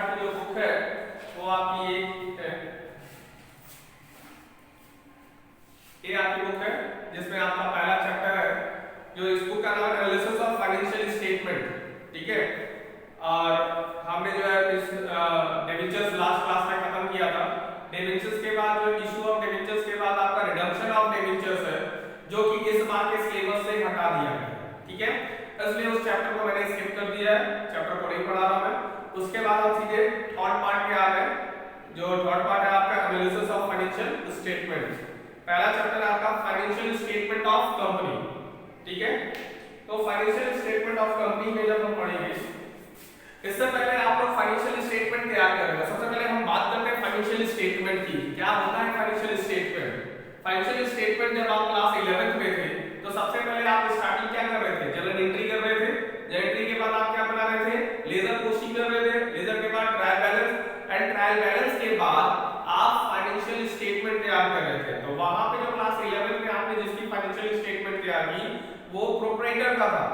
Part की जो book है वो आपकी ये आपकी बुक है जिसमें आपका पहला चैप्टर है, जो इस बुक का नाम है एनालिसिस ऑफ फाइनेंशियल स्टेटमेंट। ठीक है, और हमने जो है इस डिबेंचर्स लास्ट क्लास में खत्म किया था। डिबेंचर्स के बाद जो इशू ऑफ डिबेंचर्स के बाद आपका रिडम्पशन ऑफ डिबेंचर्स है, जो कि इस बार के सिलेबस से हटा दिया गया। ठीक है, इसलिए उस चैप्टर को मैंने स्किप कर दिया है, चैप्टर को नहीं पढ़ा रहा मैं। उसके बाद हम सीधे थर्ड पार्ट पे आ गए, जो थर्ड पार्ट है आपका एनालिसिस ऑफ फाइनेंशियल स्टेटमेंट। पहला चैप्टर है आपका फाइनेंशियल स्टेटमेंट ऑफ कंपनी। ठीक है, तो फाइनेंशियल स्टेटमेंट ऑफ कंपनी में जब हम पढ़ेंगे, इससे पहले आप लोग फाइनेंशियल स्टेटमेंट तैयार करेंगे। सबसे पहले हम बात करते हैं फाइनेंशियल स्टेटमेंट की। क्या होता है फाइनेंशियल स्टेटमेंट? फाइनेंशियल स्टेटमेंट जब आप क्लास 11th में थे तो सबसे पहले आप स्टार्टिंग क्या कर रहे थे? जर्नल एंट्री कर रहे थे। जर्नल एंट्री के बाद आप क्या बना रहे थे? लेजर पोस्टिंग कर रहे थे। लेजर के बाद trial balance, and trial balance के बाद आप फाइनेंशियल स्टेटमेंट तैयार कर रहे थे। तो वहां पे जो क्लास 11th में आपने जिसकी फाइनेंशियल स्टेटमेंट तैयार की वो प्रोप्राइटर का था।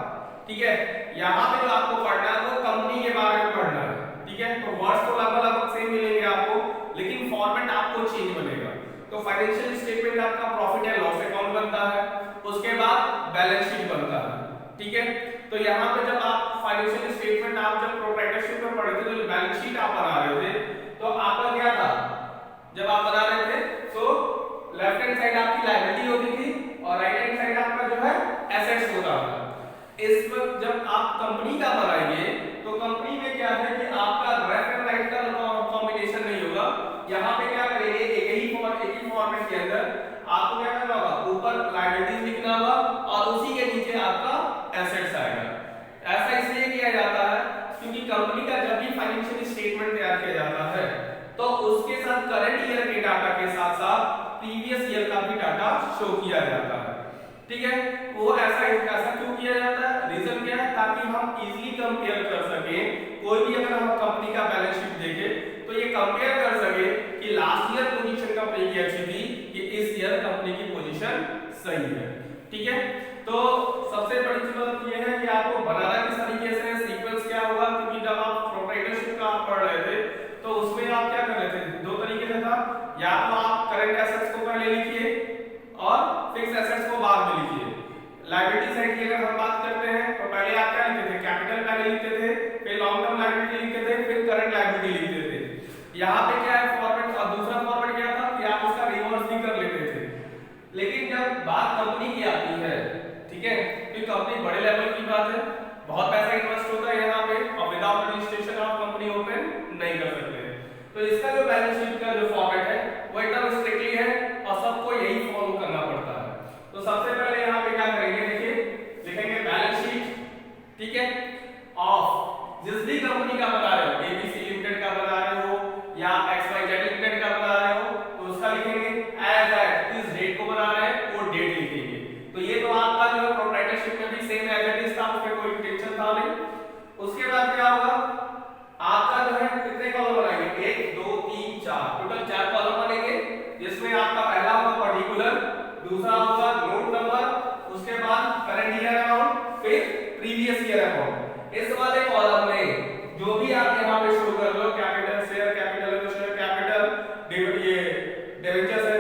ठीक है, यहाँ पे जो आपको पढ़ना है वो कंपनी के बारे में पढ़ना है। ठीक है, तो वर्ड्स तो लगभग सेम मिलेंगे आपको, लेकिन फॉर्मेट आपको चेंज बनेगा। तो फाइनेंशियल स्टेटमेंट आपका प्रॉफिट एंड लॉस अकाउंट बनता है, उसके बाद बैलेंस शीट बनता है। ठीक है, तो यहाँ पे जब आप फाइनेंशियल स्टेटमेंट आप जब प्रोप्राइटरशिप में पढ़े थे तो बैलेंस शीट आप बना रहे थे, तो आपका क्या था? जब आप बना रहे थे तो लेफ्ट हैंड साइड आपकी लायबिलिटी होती थी और राइट हैंड साइड आपका जो है एसेट्स होता था। इस वक्त जब आप कंपनी का बनाएंगे तो कंपनी में क्या है कि आपका लेफ्ट एंड राइट का कॉम्बिनेशन नहीं होगा। यहाँ पे क्या करेंगे, एक ही फॉर्मेट के अंदर आपको क्या करना होगा? ऊपर लायबिलिटीज लिखना होगा और उसी के नीचे आपका एसेट्स आएगा। ऐसा इसलिए किया जाता है क्योंकि कंपनी का जब भी फाइनेंशियल स्टेटमेंट तैयार किया जाता है तो उसके साथ करंट ईयर के डाटा के साथ साथ प्रीवियस ईयर का भी डाटा शो किया जाता है। ठीक है, वो ऐसा क्यों किया जाता है? रीजन क्या है? ताकि हम इजीली कंपेयर कर सकें। कोई भी अगर हम कंपनी का बैलेंस शीट देखें तो ये कंपेयर कर सके कि लास्ट ईयर पोजीशन कंपनी की अच्छी थी कि इस ईयर कंपनी की पोजीशन सही है। ठीक है, तो सबसे बड़ी बात ये है कि आपको बनाना किस तरीके से, सीक्वेंस क्या होगा, क्योंकि जब आप प्रोप्राइटरशिप का आप पढ़ रहे थे तो उसमें आप क्या कर रहे थे? दो तरीके से था, या तो आप करंट एसेट्स को पहले लिखिए और फिक्स एसेट्स को बाद में लिखिए। लायबिलिटी साइड की अगर हम बात करते हैं तो पहले आप क्या लिखते थे? कैपिटल पहले लिखते थे, फिर लॉन्ग टर्म लायबिलिटी लिखते थे, फिर करंट लायबिलिटी लिखते थे। यहाँ पे क्या है फॉर्मेट, और दूसरा फॉर्मेट क्या था कि आप उसका रिवर्स भी कर लेते थे। लेकिन जब बात कंपनी की आती है, ठीक है, तो कंपनी बड़े लेवल की बात है, बहुत पैसा इन्वेस्ट होता है यहाँ पे, और विदाउट रजिस्ट्रेशन आप कंपनी ओपन नहीं कर सकते। तो इसका जो बैलेंस शीट का जो फॉर्मेट है वो एकदम स्ट्रिक्टली है और सबको यही फॉलो करना पड़ता है। तो सबसे पहले यहाँ पे क्या करेंगे? देखिए, लिखेंगे बैलेंस शीट, ठीक है, ऑफ जिस भी कंपनी का बना रहे हो, एबीसी लिमिटेड का बना रहे हो या XYZ लिमिटेड का बना रहे हो, तो उसका लिखेंगे एज एट, इस डेट को बना रहे हैं वो डेट लिखेंगे। तो ये तो आपका जो है प्रोप्राइटरशिप में भी सेम एज इट इज था, उसमें कोई टेंशन था नहीं। उसके बाद क्या होगा? आपका जो है कितने कॉलम बनाएंगे? 1 2 3 4, टोटल 4 कॉलम बनेंगे, जिसमें आपका पहला होगा पर्टिकुलर, दूसरा होगा नोट नंबर, उसके बाद करंट ईयर अमाउंट, फिर प्रीवियस ईयर अमाउंट। इस वाले कॉलम में जो भी आप यहाँ पे शो कर लो, कैपिटल शेयर कैपिटल है तो शेयर कैपिटल, ये डिबेंचर्स है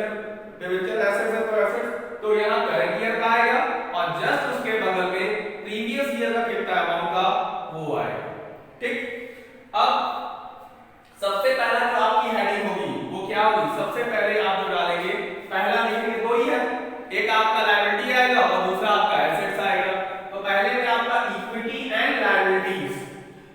डिबेंचर, एसेट्स है तो एसेट्स, तो यहाँ करंट ईयर का आएगा और जस्ट उसके बगल में प्रीवियस ईयर का कितना अमाउंट का वो आएगा। ठीक, अब सबसे पहला जो आपकी हेडिंग होगी वो क्या होगी? सबसे पहले आप जो डालेंगे, पहला लिखेंगे दो ही है, एक आपका लायबिलिटी आएगा और दूसरा आपका एसेट्स आएगा। तो पहले में आपका equity and liabilities,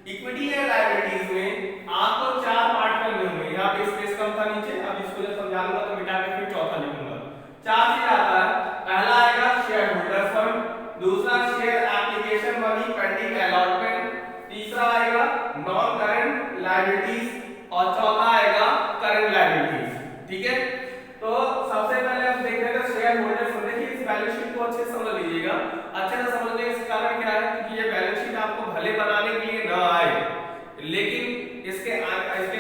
equity and liabilities में आपको 4 पार्ट करने होंगे। यहाँ पे स्पेस कम था नीचे, अब इसको जब समझाऊंगा तो मिटा के फिर चौथा लिखूंगा। 4 से आता है, पहला आएगा शेयर होल्डर फंड, दूसरा share application money pending allotment, तीसरा आएगा नॉन करंट लायबिलिटीज और चौथा आएगा करंट लायबिलिटीज। ठीक है, तो सबसे पहले हम देख रहे थे शेयर होल्डर फंड। देखिए इस बैलेंस शीट को अच्छे से समझ लीजिएगा। अच्छे से समझने का कारण क्या है? क्योंकि ये बैलेंस शीट आपको भले बनाने के लिए ना आए, लेकिन इसके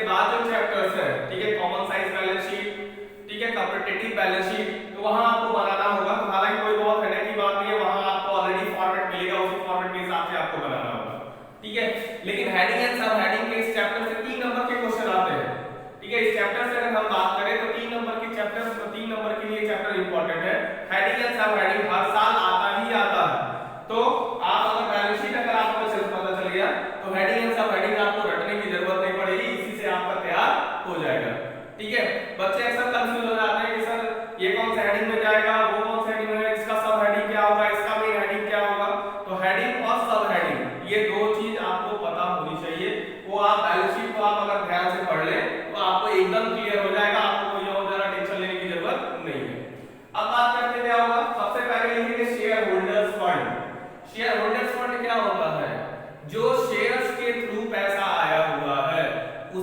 बाद जो चैप्टर्स है, ठीक है, कॉमन साइज बैलेंस शीट, ठीक है, कंपैरेटिव बैलेंस शीट, तो वहां आपको बनाना होगा। तो हालांकि कोई बहुत हेडेक की बात नहीं है, वहां आपको ऑलरेडी फॉर्मेट मिलेगा, उसी फॉर्मेट के हिसाब से आपको बनाना होगा। ठीक है, लेकिन हेडिंग एंड सब हेडिंग के इस चैप्टर से 3 नंबर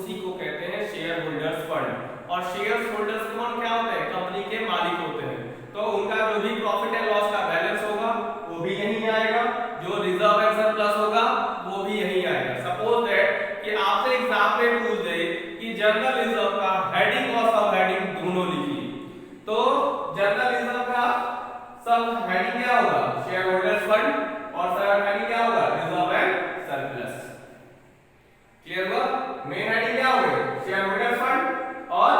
उसी को कहते हैं शेयर होल्डर्स फंड। और शेयर होल्डर्स कौन क्या होते हैं? कंपनी के मालिक होते हैं। तो उनका जो भी प्रॉफिट एंड लॉस का बैलेंस होगा वो भी यहीं आएगा, जो रिजर्व एंड सरप्लस होगा वो भी यहीं आएगा। सपोज दैट कि आपसे एग्जाम में पूछ दे कि जनरल रिजर्व का हेडिंग और सब हेडिंग दोनों लिखिए, तो जनरल रिजर्व का सब हेडिंग क्या होगा? शेयर होल्डर्स फंड, और सब हेडिंग क्या होगा? Reserve and surplus. क्लियर हुआ? मेन हेडिंग क्या हो गई? शेयर होल्डर्स फंड, और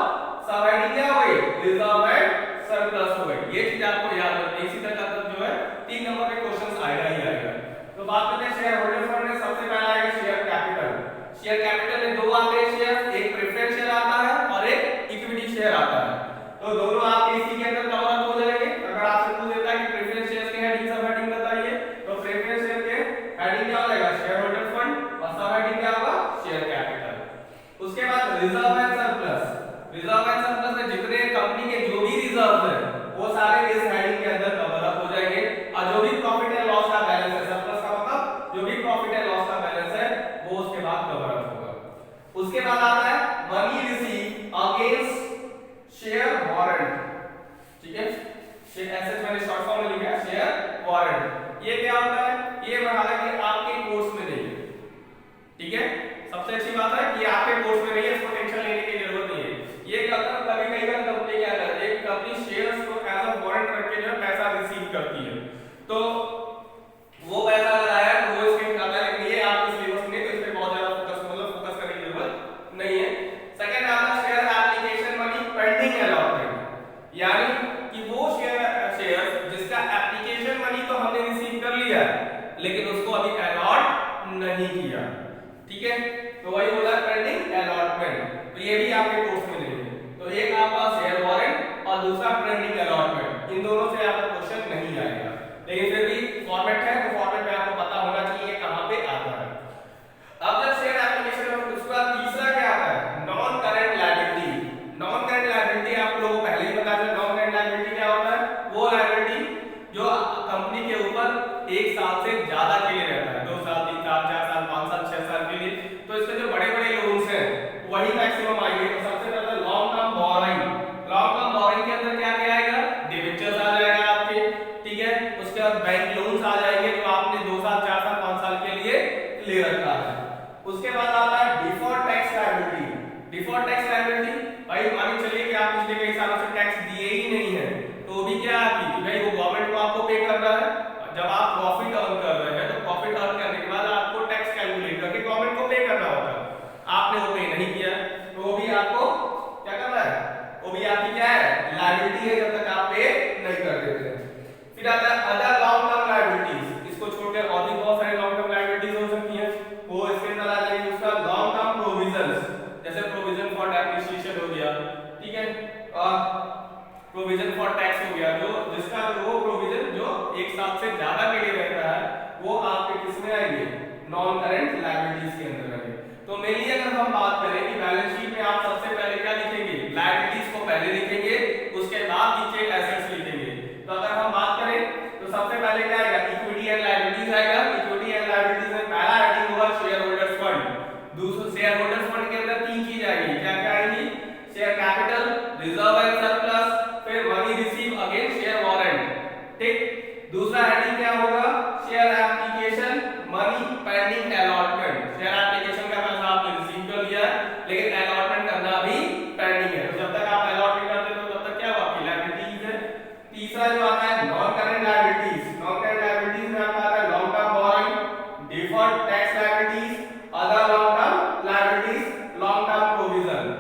सब हेडिंग क्या हो गई? रिजर्व एंड सरप्लस हो गई। ये चीज आपको याद रखनी है। इसी तरह का जो है 3 नंबर पे क्वेश्चंस आएगा ही आएगा। तो बात करते हैं शेयर होल्डर्स फंड में। सबसे पहला आएगा शेयर कैपिटल। शेयर कैपिटल में दो आते हैं शेयर, एक प्रेफरेंस शेयर आता है और एक इक्विटी शेयर आता है। तो दोनों आपके इसी के अंदर कवर अप हो जाएंगे। अगर आपसे पूछ देता है कि प्रेफरेंस शेयर के हेडिंग सब हेडिंग बताइए, तो प्रेफरेंस शेयर के हेडिंग क्या हो जाएगा? शेयर होल्डर्स फंड, और सब हेडिंग क्या होगा? Share capital. उसके बाद reserve and surplus. Reserve and surplus में जितने कंपनी के जो भी रिजर्व है वो सारे इस हेडिंग के अंदर कवर अप हो जाएंगे, और जो भी प्रॉफिट एंड लॉस का बैलेंस है, सरप्लस का मतलब जो भी प्रॉफिट एंड लॉस का बैलेंस है वो उसके बाद कवर अप होगा। उसके बाद आता है money receive against share warrant. ठीक है, ऐसे मैंने शॉर्ट फॉर्म में लिखा है शेयर वारंट। ये क्या होता है? ये हालांकि आपके कोर्स में नहीं है, ठीक है। सबसे अच्छी बात है कि आपके कोर्स में नहीं है, इसको टेंशन लेने की जरूरत नहीं है। ये क्या होता है? कभी कई बार कंपनी क्या करती है, एक कंपनी शेयर्स को एज अ वारंट रख के जो है पैसा रिसीव करती है, तो वो पैसा अगर आया तो वो इसके खाता है, लेकिन ये आपके सिलेबस में, तो इस पे बहुत ज्यादा फोकस करने की जरूरत नहीं है। सेकंड आता है share application money pending allotment, यानी कि वो शेयर जिसका एप्लीकेशन मनी तो हमने रिसीव कर लिया लेकिन उसको अभी अलॉट नहीं किया, ठीक है। तो वही बोला पेंडिंग अलॉटमेंट। तो ये भी आपके कोर्स में नहीं है। तो एक आपका शेयर वारंट और दूसरा पेंडिंग अलॉटमेंट, इन दोनों से आपका क्वेश्चन नहीं आएगा, लेकिन फिर भी फॉर्मेट है तो फॉर्मेट में आपको पता होना चाहिए कहां पे आता है। अब जब शेयर एप्लीकेशन में उसके बाद तीसरा क्या आता है? Non current liability. Non current liability आप लोगों को पहले ही पता है। नॉन करेंट लायबिलिटी क्या होता है? वो लायबिलिटी जो कंपनी के ऊपर 1 साल से ज्यादा के लिए रहता है, 2 साल 3 साल 4 साल 5 साल 6 साल के लिए। तो इसके जो बड़े बड़े लोन्स हैं वही मैक्सिमम आएंगे। तो सबसे पहले long term borrowing. Long term borrowing के अंदर क्या क्या आएगा? डिबेंचर्स आ जाएगा आपके, ठीक है। उसके बाद बैंक लोन्स आ जाएंगे जो आपने 2 साल 4 साल 5 साल के लिए ले रखा है। उसके बाद आता है deferred tax liability. Deferred tax liability, भाई मान चलिए कि आप पिछले कई सालों से टैक्स दिए ही नहीं है, तो भी क्या आपकी कि भाई वो गवर्नमेंट को आपको पे करना है। जब आप प्रॉफिट अर्न कर रहे हैं तो प्रॉफिट अर्न करने के बाद आपको टैक्स कैलकुलेट करके गवर्नमेंट को पे करना होता है। आपने वो पे नहीं किया तो वो भी आपको क्या करना है? वो भी आपकी क्या है? लायबिलिटी है, जब तक आप पे नहीं कर देते। फिर आता है अदर लॉन्ग टर्म लायबिलिटीज। इसको छोड़कर और भी बहुत सारे लॉन्ग टर्म लायबिलिटीज हो सकती हैं, वो इसके अंदर आ जाएगी। उसका लॉन्ग टर्म प्रोविजंस, जैसे प्रोविजन फॉर डेप्रिसिएशन हो गया, ठीक है, और प्रोविजन फॉर टैक्स हो गया, जो जिसका वो प्रोविजन जो 1 साल से ज्यादा के लिए रहता है वो आपके किस में आएंगे? नॉन करेंट लायबिलिटीज के अंदर आएंगे। तो मेनली अगर हम बात करें कि बैलेंस शीट में आप सबसे पहले क्या लिखेंगे? लायबिलिटीज को पहले लिखेंगे, उसके बाद नीचे एसेट्स लिखेंगे। तो अगर हम बात करें तो सबसे पहले क्या आएगा? इक्विटी एंड लायबिलिटीज आएगा। इक्विटी एंड लायबिलिटीज में पहला हेडिंग होगा शेयर होल्डर्स फंड। दूसरा शेयर होल्डर्स फंड के अंदर 3 चीज आएगी। क्या क्या आएगी? Share capital, reserve and surplus, फिर money receive against share warrant, ठीक। दूसरा हेडिंग क्या होगा? Share application money pending allotment. Share application का पैसा आपने रिसीव कर लिया है लेकिन अलॉटमेंट करना अभी पेंडिंग है, तो जब तक आप अलॉट नहीं करते तो तब तक क्या होगा? आपकी लायबिलिटीज है। तीसरा जो आता है non current liabilities. Non current liabilities में आपका आता है long term borrowing, deferred tax liabilities, other long term liabilities, long term provision.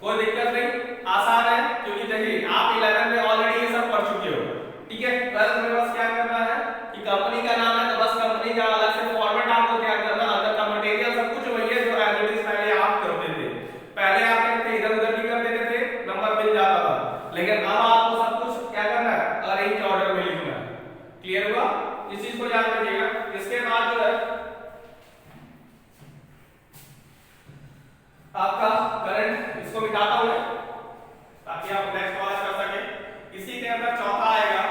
कोई दिक्कत नहीं, आसान है, क्योंकि देखिए आप 11 में ऑलरेडी ये सब पढ़ चुके हो, ठीक है। बस मेरे पास क्या करना है कि कंपनी का नाम है तो बस कंपनी का अलग से फॉर्मेट आपको तैयार करना, अंदर का मटेरियल सब कुछ वही है जो एज इट इज पहले आप करते थे। पहले आप करते इधर उधर भी कर देते थे, नंबर मिल जाता था, लेकिन अब आपको सब कुछ क्या करना है? अरेंज ऑर्डर में लिखना है। क्लियर हुआ? इस चीज को याद रखिएगा। इसके बाद जो है आपका करंट, इसको मिटाता हूं मैं ताकि आप नेक्स्ट वाला कर सके। इसी के अंदर चौथा आएगा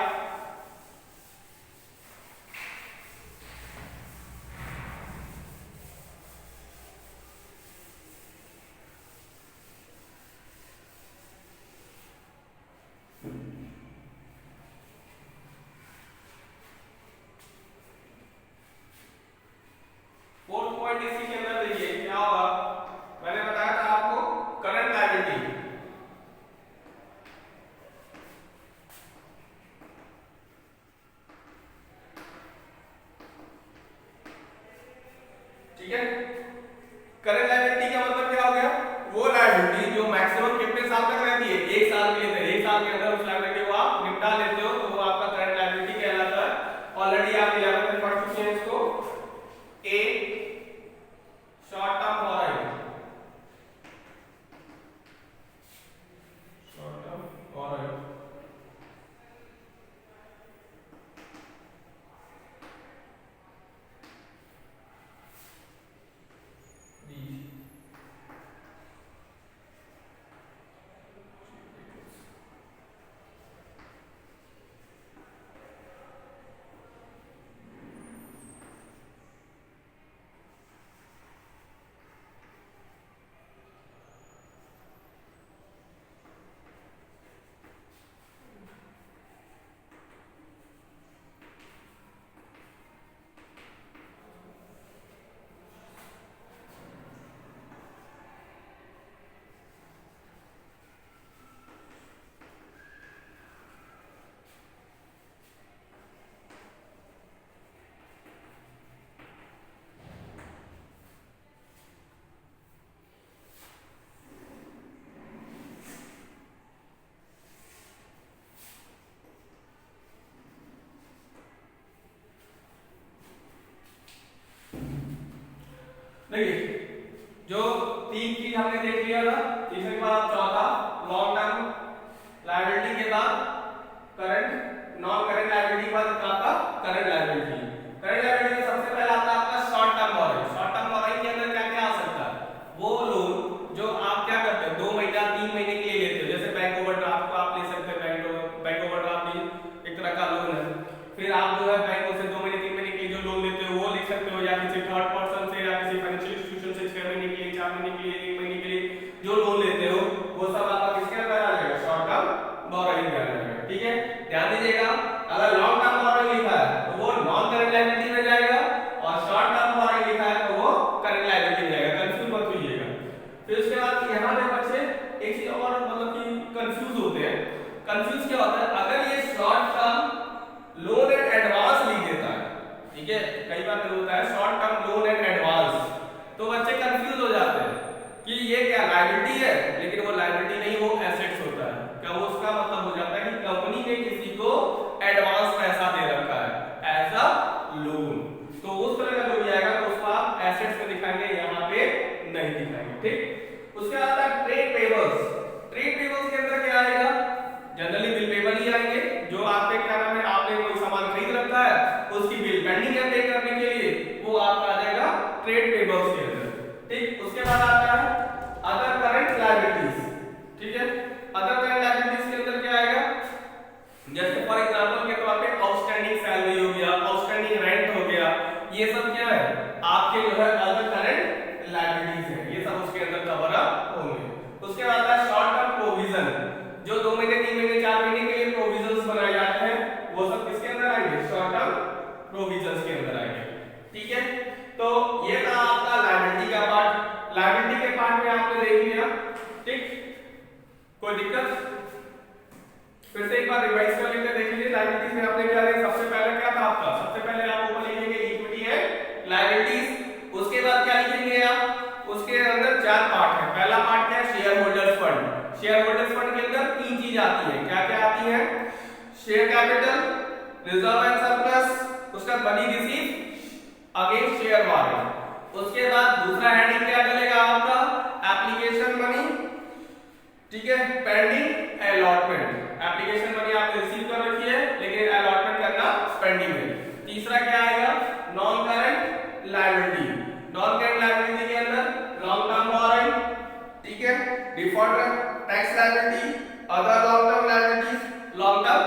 देख लिया था। तीसरे के बाद चौथा लॉन्ग टर्म लायबिलिटी के बाद करंट, नॉन करंट लायबिलिटी के बाद आपका करंट लायबिलिटी। करंट लायबिलिटी में सबसे पहला आता है आपका short term borrowing. Short term borrowing के अंदर क्या क्या आ सकता है? वो लोन जो आप क्या करते हो 2 महीना 3 महीने के लिए लेते हो, जैसे बैंक ओवरड्राफ्ट को आप ले सकते हो। बैंक ओवरड्राफ्ट भी एक तरह का लोन है। फिर आप जो है बैंकों से 2 महीने 3 महीने के लिए जो लोन लेते हो वो ले सकते हो, या किसी थर्ड पर्सन से या किसी फाइनेंशियल इंस्टीट्यूशन से 6 महीने के लिए, 4 महीने के लिए, 1 महीने के लिए जो लोन लेते हो वो सब आपका किसके अंदर आ जाएगा? शॉर्ट टर्म बोरोइंग में आ जाएगा। ठीक है, ध्यान दीजिएगा, अगर लॉन्ग टर्म बोरोइंग लिखा है तो वो नॉन करंट लायबिलिटी में जाएगा, और शॉर्ट टर्म बोरोइंग लिखा है तो वो करंट लायबिलिटी में जाएगा। कंफ्यूज मत होइएगा। फिर उसके बाद यहाँ पे बच्चे एक चीज और मतलब कि कंफ्यूज होते हैं। कंफ्यूज क्या होता है? अगर ये short term loan and advance लिख देता है, ठीक है, कई बार होता है short term loan and advance, तो बच्चे कंफ्यूज हो जाते हैं कि ये क्या लायबिलिटी है, लेकिन वो लायबिलिटी नहीं, वो एसेट्स होता है। क्या वो उसका मतलब हो जाता है कि कंपनी ने किसी को एडवांस पैसा दे रखा है एज अ लोन, तो उस तरह का जो भी आएगा तो उसको आप एसेट्स में दिखाएंगे, यहाँ पे नहीं दिखाएंगे। ठीक, उसके बाद आता है ट्रेड पेबल्स। ट्रेड पेबल्स के अंदर क्या आएगा? जनरली बिल पेबल ही आएंगे, जो आपके क्या नाम है, आपने कोई सामान खरीद रखा है उसकी बिल पेंडिंग है पे करने के लिए, वो आपका आ जाएगा ट्रेड पेबल्स के अंदर। ठीक, उसके बाद आता है अदर करंट लायबिलिटीज। ठीक है, अदर करंट लायबिलिटीज के अंदर क्या आएगा? जैसे फॉर एग्जांपल के तौर पे आउटस्टैंडिंग सैलरी हो गया, आउटस्टैंडिंग रेंट हो गया, ये सब क्या है? आपके जो है अदर करंट लायबिलिटीज है, ये सब उसके अंदर कवर अप होंगे। उसके बाद आता है शॉर्ट टर्म प्रोविजन, जो 2 महीने 3 महीने 4 महीने के लिए प्रोविजंस बनाए जाते हैं, वो सब किसके अंदर आएंगे? शॉर्ट टर्म प्रोविजंस के अंदर आएंगे। ठीक है, तो ये था आपका लायबिलिटी का पार्ट। लायबिलिटी के पार्ट में आपने देख लिया। ठीक, कोई दिक्कत? फिर से एक बार रिवाइज कर लेते हैं, देख लीजिए लायबिलिटीज में आपने क्या लिया? सबसे पहले क्या था आपका? सबसे पहले आप ऊपर लिखेंगे इक्विटी एंड लायबिलिटीज। उसके बाद क्या लिखेंगे आप? उसके अंदर 4 पार्ट है। पहला पार्ट क्या है? Share holders fund. Share holders fund के अंदर 3 चीज आती है। क्या क्या आती है? Share capital, reserve and surplus, उसका money receive against share warrant. उसके बाद दूसरा हेडिंग क्या चलेगा आपका? एप्लीकेशन मनी, ठीक है, पेंडिंग अलॉटमेंट। एप्लीकेशन मनी आपने रिसीव कर रखी है लेकिन अलॉटमेंट करना पेंडिंग है। तीसरा क्या आएगा? Non current liability. Non current liability के अंदर लॉन्ग टर्म बोरोइंग, ठीक है, default tax liability, other long term liabilities, long term